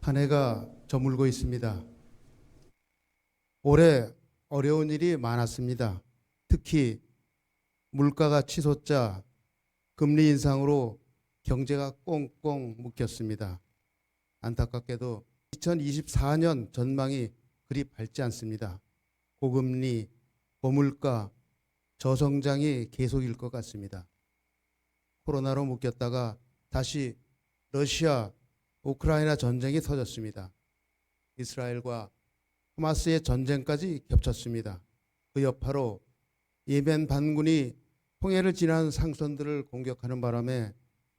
한 해가 저물고 있습니다. 올해 어려운 일이 많았습니다. 특히 물가가 치솟자 금리 인상으로 경제가 꽁꽁 묶였습니다. 안타깝게도 2024년 전망이 그리 밝지 않습니다. 고금리, 고물가, 저성장이 계속일 것 같습니다. 코로나로 묶였다가 다시 러시아, 우크라이나 전쟁이 터졌습니다. 이스라엘과 하마스의 전쟁까지 겹쳤습니다. 그 여파로 예멘 반군이 홍해를 지난 상선들을 공격하는 바람에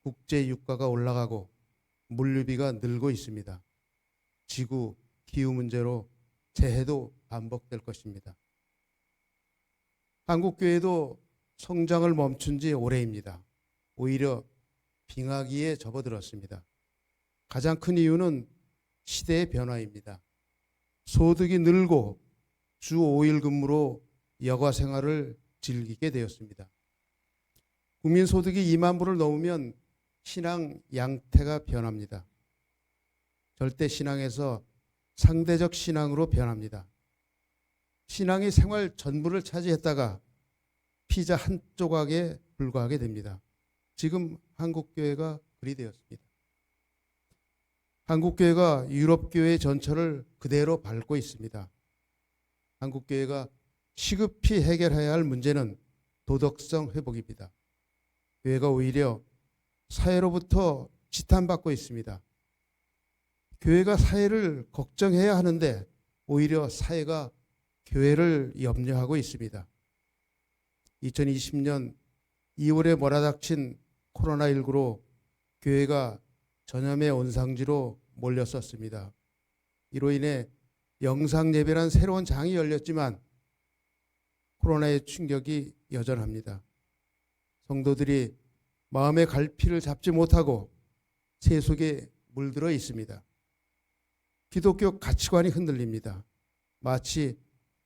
국제 유가가 올라가고 물류비가 늘고 있습니다. 지구, 기후 문제로 재해도 반복될 것입니다. 한국교회도 성장을 멈춘 지 오래입니다. 오히려 빙하기에 접어들었습니다. 가장 큰 이유는 시대의 변화입니다. 소득이 늘고 주 5일 근무로 여가 생활을 즐기게 되었습니다. 국민 소득이 2만 불을 넘으면 신앙 양태가 변합니다. 절대 신앙에서 상대적 신앙으로 변합니다. 신앙이 생활 전부를 차지했다가 피자 한 조각에 불과하게 됩니다. 지금 한국교회가 그리 되었습니다. 한국교회가 유럽교회의 전철을 그대로 밟고 있습니다. 한국교회가 시급히 해결해야 할 문제는 도덕성 회복입니다. 교회가 오히려 사회로부터 지탄받고 있습니다. 교회가 사회를 걱정해야 하는데 오히려 사회가 교회를 염려하고 있습니다. 2020년 2월에 몰아닥친 코로나19로 교회가 전염의 온상지로 몰렸었습니다. 이로 인해 영상 예배란 새로운 장이 열렸지만 코로나의 충격이 여전합니다. 성도들이 마음의 갈피를 잡지 못하고 새 속에 물들어 있습니다. 기독교 가치관이 흔들립니다. 마치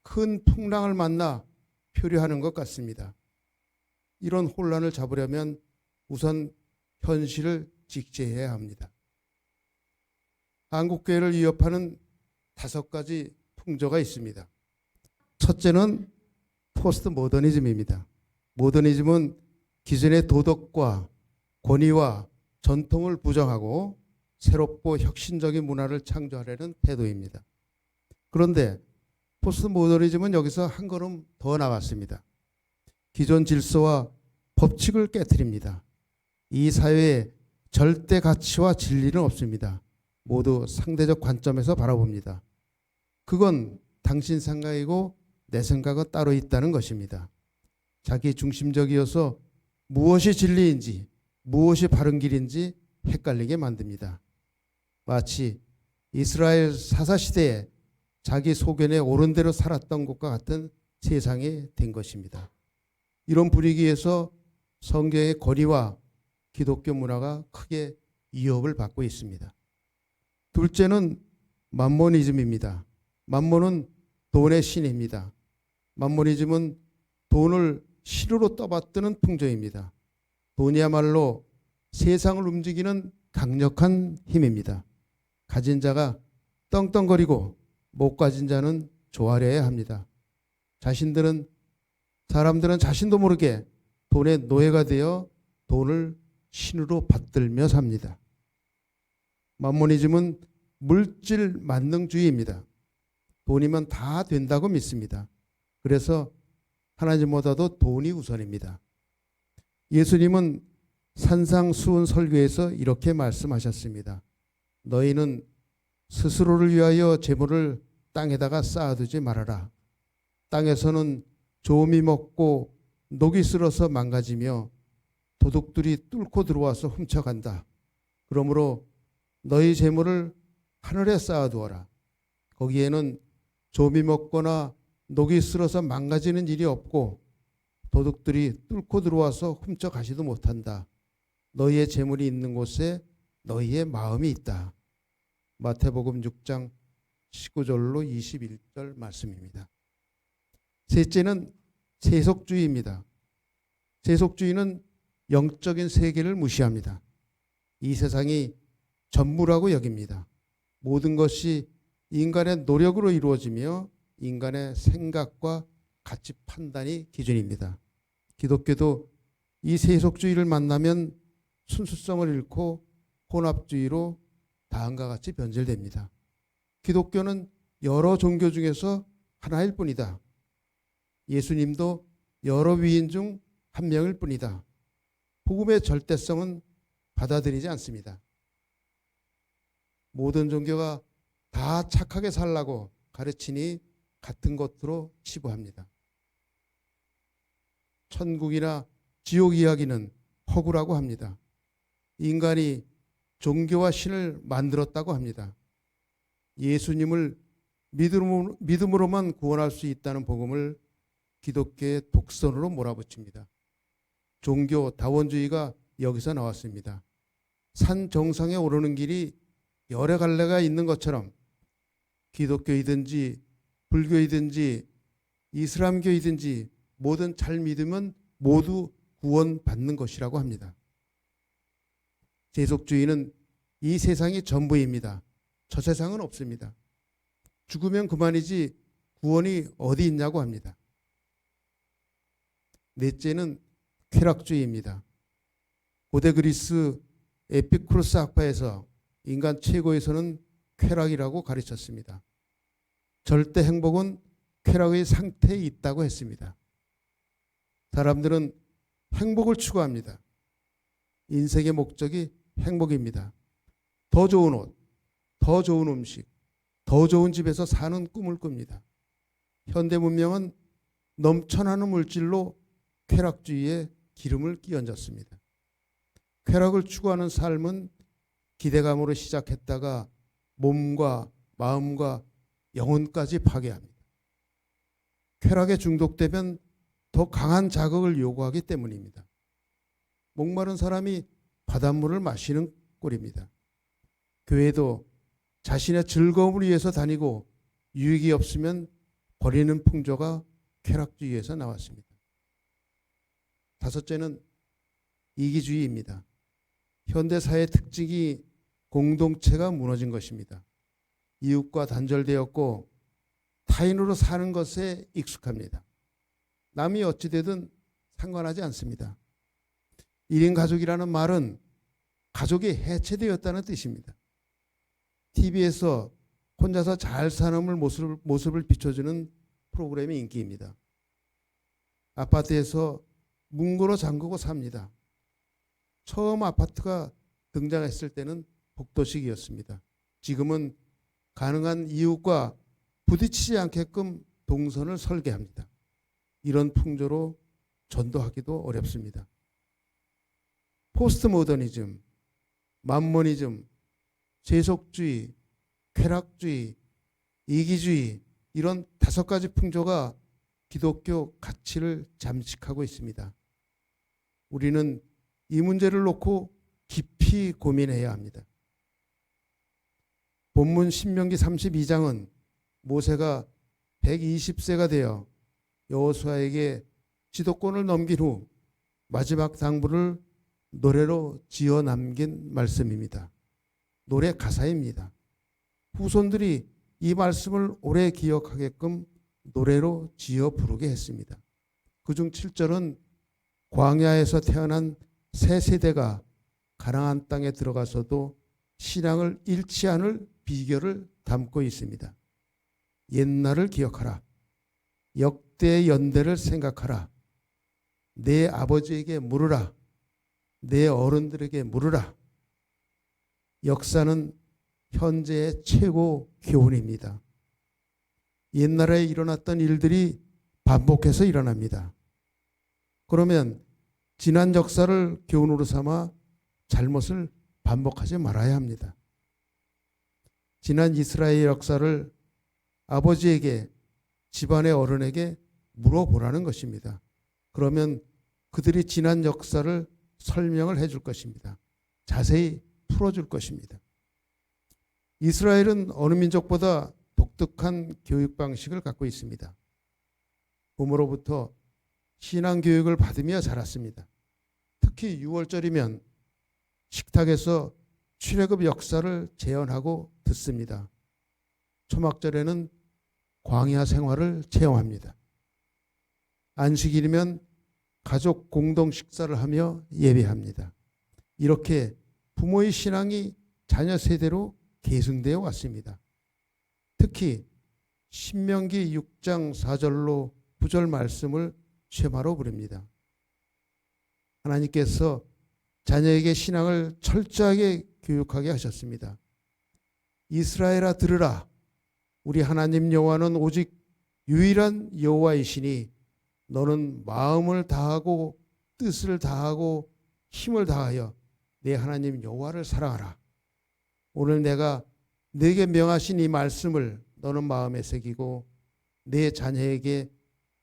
큰 풍랑을 만나 표류하는 것 같습니다. 이런 혼란을 잡으려면 우선 현실을 직시해야 합니다. 한국교회를 위협하는 5가지 풍조가 있습니다. 첫째는 포스트 모더니즘입니다. 모더니즘은 기존의 도덕과 권위와 전통을 부정하고 새롭고 혁신적인 문화를 창조하려는 태도입니다. 그런데 포스트 모더니즘은 여기서 한 걸음 더 나갔습니다. 기존 질서와 법칙을 깨트립니다. 이 사회에 절대 가치와 진리는 없습니다. 모두 상대적 관점에서 바라봅니다. 그건 당신 생각이고 내 생각은 따로 있다는 것입니다. 자기 중심적이어서 무엇이 진리인지 무엇이 바른 길인지 헷갈리게 만듭니다. 마치 이스라엘 사사시대에 자기 소견에 옳은 대로 살았던 것과 같은 세상이 된 것입니다. 이런 분위기에서 성경의 권위와 기독교 문화가 크게 위협을 받고 있습니다. 둘째는 맘모니즘입니다. 맘모는 돈의 신입니다. 맘모니즘은 돈을 신으로 떠받드는 풍조입니다. 돈이야말로 세상을 움직이는 강력한 힘입니다. 가진 자가 떵떵거리고 못 가진 자는 조아려야 합니다. 사람들은 자신도 모르게 돈의 노예가 되어 돈을 신으로 받들며 삽니다. 맘모니즘은 물질 만능주의입니다. 돈이면 다 된다고 믿습니다. 그래서 하나님보다도 돈이 우선입니다. 예수님은 산상수훈 설교에서 이렇게 말씀하셨습니다. 너희는 스스로를 위하여 재물을 땅에다가 쌓아두지 말아라. 땅에서는 조미 먹고 녹이 슬어서 망가지며 도둑들이 뚫고 들어와서 훔쳐간다. 그러므로 너희 재물을 하늘에 쌓아두어라. 거기에는 조미 먹거나 녹이 슬어서 망가지는 일이 없고 도둑들이 뚫고 들어와서 훔쳐가지도 못한다. 너희의 재물이 있는 곳에 너희의 마음이 있다. 마태복음 6장 19절로 21절 말씀입니다. 셋째는 세속주의입니다. 세속주의는 영적인 세계를 무시합니다. 이 세상이 전부라고 여깁니다. 모든 것이 인간의 노력으로 이루어지며 인간의 생각과 가치 판단이 기준입니다. 기독교도 이 세속주의를 만나면 순수성을 잃고 혼합주의로 다음과 같이 변질됩니다. 기독교는 여러 종교 중에서 하나일 뿐이다. 예수님도 여러 위인 중 한 명일 뿐이다. 복음의 절대성은 받아들이지 않습니다. 모든 종교가 다 착하게 살라고 가르치니 같은 것으로 치부합니다. 천국이나 지옥 이야기는 허구라고 합니다. 인간이 종교와 신을 만들었다고 합니다. 예수님을 믿음으로만 구원할 수 있다는 복음을 기독교의 독선으로 몰아붙입니다. 종교 다원주의가 여기서 나왔습니다. 산 정상에 오르는 길이 여러 갈래가 있는 것처럼 기독교이든지 불교이든지 이슬람교이든지 뭐든 잘 믿으면 모두 구원받는 것이라고 합니다. 세속주의는 이 세상이 전부입니다. 저 세상은 없습니다. 죽으면 그만이지 구원이 어디 있냐고 합니다. 넷째는 쾌락주의입니다. 고대 그리스 에피쿠로스 학파에서 인간 최고에서는 쾌락이라고 가르쳤습니다. 절대 행복은 쾌락의 상태에 있다고 했습니다. 사람들은 행복을 추구합니다. 인생의 목적이 행복입니다. 더 좋은 옷, 더 좋은 음식, 더 좋은 집에서 사는 꿈을 꿉니다. 현대 문명은 넘쳐나는 물질로 쾌락주의에 기름을 끼얹었습니다. 쾌락을 추구하는 삶은 기대감으로 시작했다가 몸과 마음과 영혼까지 파괴합니다. 쾌락에 중독되면 더 강한 자극을 요구하기 때문입니다. 목마른 사람이 바닷물을 마시는 꼴입니다. 교회도 자신의 즐거움을 위해서 다니고 유익이 없으면 버리는 풍조가 쾌락주의에서 나왔습니다. 다섯째는 이기주의입니다. 현대사회의 특징이 공동체가 무너진 것입니다. 이웃과 단절되었고 타인으로 사는 것에 익숙합니다. 남이 어찌되든 상관하지 않습니다. 1인 가족이라는 말은 가족이 해체되었다는 뜻입니다. TV에서 혼자서 잘 사는 모습을 비춰주는 프로그램이 인기입니다. 아파트에서 문고로 잠그고 삽니다. 처음 아파트가 등장했을 때는 복도식이었습니다. 지금은 가능한 이웃과 부딪히지 않게끔 동선을 설계합니다. 이런 풍조로 전도하기도 어렵습니다. 포스트 모더니즘, 만모니즘, 세속주의, 쾌락주의, 이기주의 이런 5가지 풍조가 기독교 가치를 잠식하고 있습니다. 우리는 이 문제를 놓고 깊이 고민해야 합니다. 본문 신명기 32장은 모세가 120세가 되어 여호수아에게 지도권을 넘긴 후 마지막 당부를 노래로 지어 남긴 말씀입니다. 노래 가사입니다. 후손들이 이 말씀을 오래 기억하게끔 노래로 지어 부르게 했습니다. 그중 7절은 광야에서 태어난 새 세대가 가나안 땅에 들어가서도 신앙을 잃지 않을 비결을 담고 있습니다. 옛날을 기억하라. 역대 연대를 생각하라. 내 아버지에게 물으라. 내 어른들에게 물으라. 역사는 현재의 최고 교훈입니다. 옛날에 일어났던 일들이 반복해서 일어납니다. 그러면 지난 역사를 교훈으로 삼아 잘못을 반복하지 말아야 합니다. 지난 이스라엘 역사를 아버지에게, 집안의 어른에게 물어보라는 것입니다. 그러면 그들이 지난 역사를 설명을 해줄 것입니다. 자세히 풀어줄 것입니다. 이스라엘은 어느 민족보다 독특한 교육 방식을 갖고 있습니다. 부모로부터 신앙 교육을 받으며 자랐습니다. 특히 6월절이면 식탁에서 출애굽 역사를 재현하고 듣습니다. 초막절에는 광야 생활을 체험합니다. 안식일이면 가족 공동 식사를 하며 예배합니다. 이렇게 부모의 신앙이 자녀 세대로 계승되어 왔습니다. 특히 신명기 6장 4절로 9절 말씀을 쉐마로 부릅니다. 하나님께서 자녀에게 신앙을 철저하게 교육하게 하셨습니다. 이스라엘아 들으라. 우리 하나님 여호와는 오직 유일한 여호와이시니 너는 마음을 다하고 뜻을 다하고 힘을 다하여 내 하나님 여호와를 사랑하라. 오늘 내가 네게 명하신 이 말씀을 너는 마음에 새기고 내 자녀에게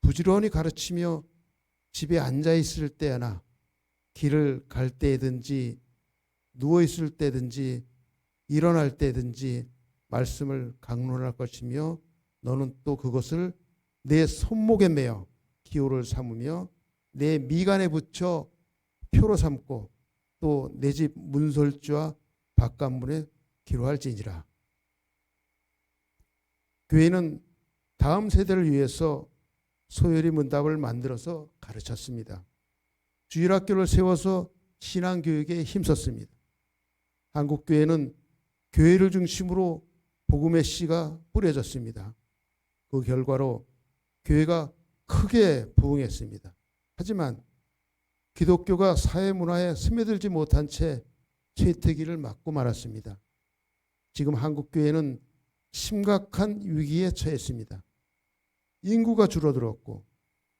부지런히 가르치며 집에 앉아 있을 때나 길을 갈 때든지 누워 있을 때든지 일어날 때든지 말씀을 강론할 것이며 너는 또 그것을 내 손목에 매어 기호를 삼으며 내 미간에 붙여 표로 삼고 또 내 집 문설주와 바깥문에 기록할지니라. 교회는 다음 세대를 위해서 소요리 문답을 만들어서 가르쳤습니다. 주일학교를 세워서 신앙교육에 힘썼습니다. 한국교회는 교회를 중심으로 복음의 씨가 뿌려졌습니다. 그 결과로 교회가 크게 부흥했습니다. 하지만 기독교가 사회문화에 스며들지 못한 채 쇠퇴기를 맞고 말았습니다. 지금 한국교회는 심각한 위기에 처했습니다. 인구가 줄어들었고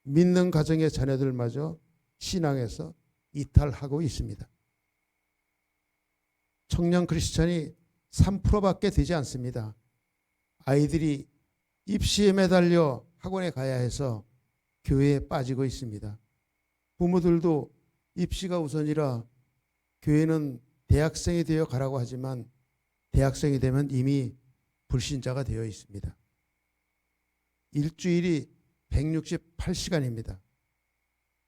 믿는 가정의 자녀들마저 신앙에서 이탈하고 있습니다. 청년 크리스찬이 3%밖에 되지 않습니다. 아이들이 입시에 매달려 학원에 가야 해서 교회에 빠지고 있습니다. 부모들도 입시가 우선이라 교회는 대학생이 되어 가라고 하지만 대학생이 되면 이미 불신자가 되어 있습니다. 일주일이 168시간입니다.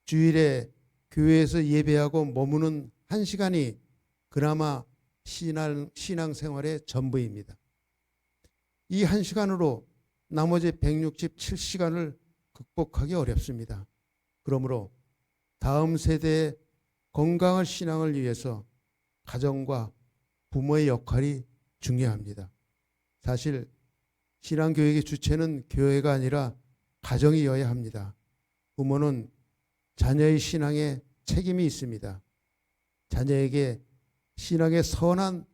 주일에 교회에서 예배하고 머무는 1시간이 그나마 신앙생활의 전부입니다. 이 1시간으로 나머지 167시간을 극복하기 어렵습니다. 그러므로 다음 세대의 건강한 신앙을 위해서 가정과 부모의 역할이 중요합니다. 사실 신앙교육의 주체는 교회가 아니라 가정이어야 합니다. 부모는 자녀의 신앙에 책임이 있습니다. 자녀에게 신앙의 선한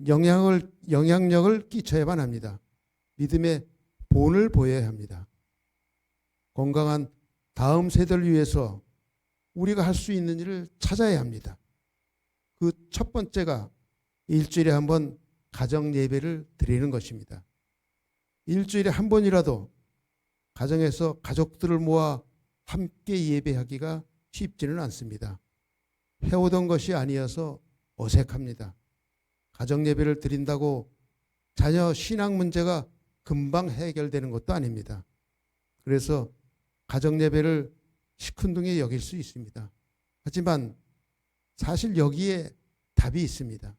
영향력을 끼쳐야만 합니다. 믿음의 본을 보여야 합니다. 건강한 다음 세대를 위해서 우리가 할 수 있는 일을 찾아야 합니다. 그 첫 번째가 일주일에 한 번 가정 예배를 드리는 것입니다. 일주일에 한 번이라도 가정에서 가족들을 모아 함께 예배하기가 쉽지는 않습니다. 해오던 것이 아니어서 어색합니다. 가정 예배를 드린다고 자녀 신앙 문제가 금방 해결되는 것도 아닙니다. 그래서 가정 예배를 시큰둥히 여길 수 있습니다. 하지만 사실 여기에 답이 있습니다.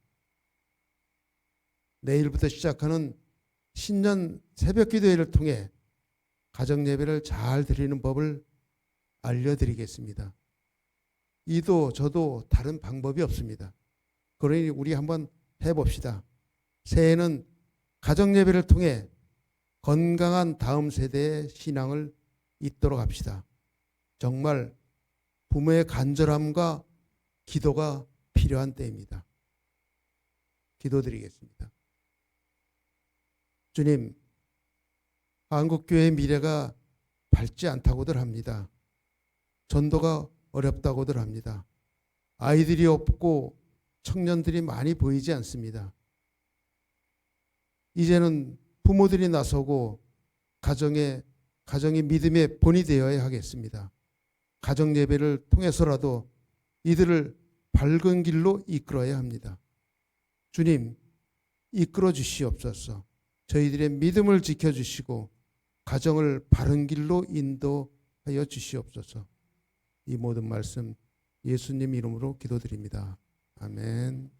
내일부터 시작하는 신년 새벽 기도회를 통해 가정 예배를 잘 드리는 법을 알려드리겠습니다. 이도 저도 다른 방법이 없습니다. 그러니 우리 한번 해봅시다. 새해는 가정 예배를 통해 건강한 다음 세대의 신앙을 잇도록 합시다. 정말 부모의 간절함과 기도가 필요한 때입니다. 기도드리겠습니다. 주님, 한국교회의 미래가 밝지 않다고들 합니다. 전도가 어렵다고들 합니다. 아이들이 없고 청년들이 많이 보이지 않습니다. 이제는 부모들이 나서고 가정이 믿음의 본이 되어야 하겠습니다. 가정 예배를 통해서라도 이들을 밝은 길로 이끌어야 합니다. 주님, 이끌어 주시옵소서. 저희들의 믿음을 지켜주시고 가정을 바른 길로 인도하여 주시옵소서. 이 모든 말씀 예수님 이름으로 기도드립니다. 아멘.